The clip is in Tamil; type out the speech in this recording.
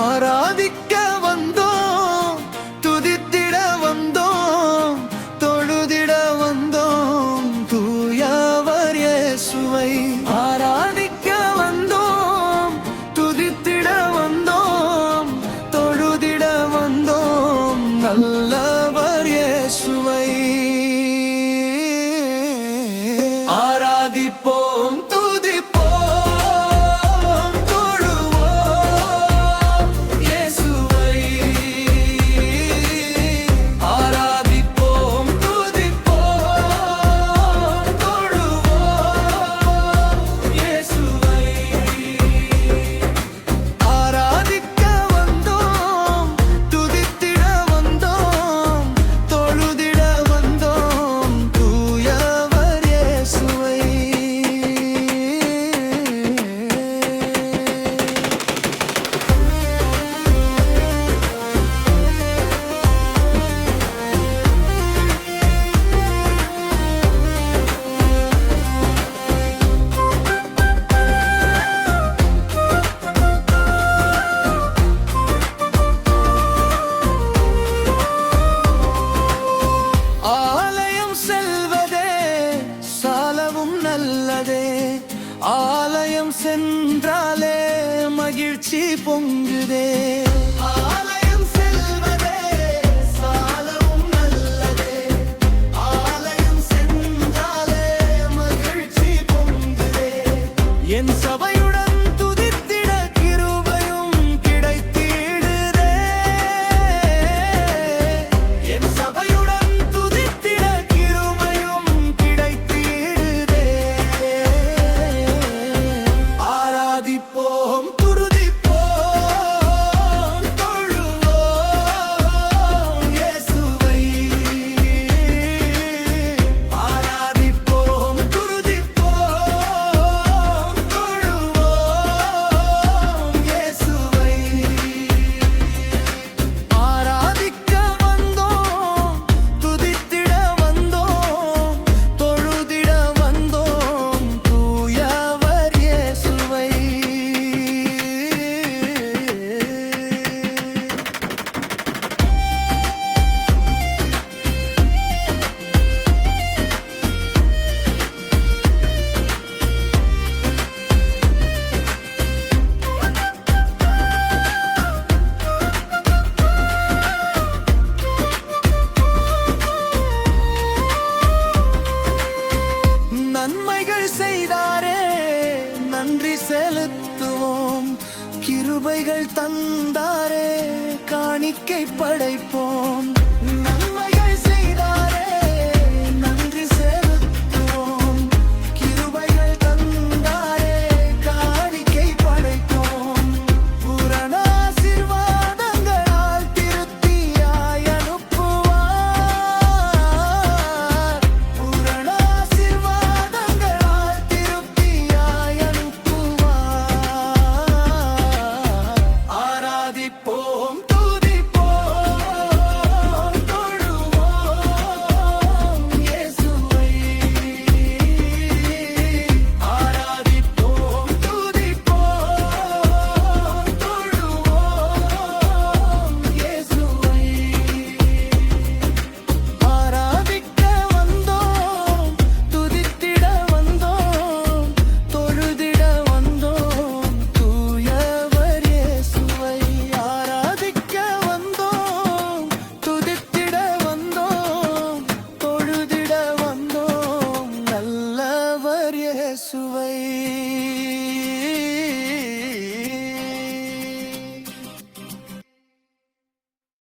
ஆராதிக்க வந்தோம், துதித்திட வந்தோம், தொழுதிட வந்தோம் தூயவர் இயேசுவை. ஆராதிக்க வந்தோம், துதித்திட வந்தோம், தொழுதிட வந்தோம் நல்லவர் இயேசுவை. ஆராதிப்போம், நல்லதே. ஆலயம் சென்றாலே மகிழ்ச்சி பொங்குதே. ஆலயம் செல்வதே சாலவும் நல்லதே. ஆலயம் சென்றாலே மகிழ்ச்சி பொங்குதே. என் சபையுடன் துதித்திட கிருபையும் கிடைத்திடுதே. என் சபையுடன் துதித்திட கிருபையும் கிடைத்திடுதே. ஆராதிப்போம், துதிப்போம், தொழுவோம் இயேசுவை. ஆராதிப்போம், துதிப்போம், தொழுவோம் இயேசுவை. ஆராதிக்க வந்தோம், துதித்திட வந்தோம், தொழுதிட வந்தோம் தூயவர் இயேசுவை. நன்மைகள் செய்தாரே நன்றி செலுத்துவோம். கிருபைகள் தந்தாரே காணிக்கை படைப்போம்.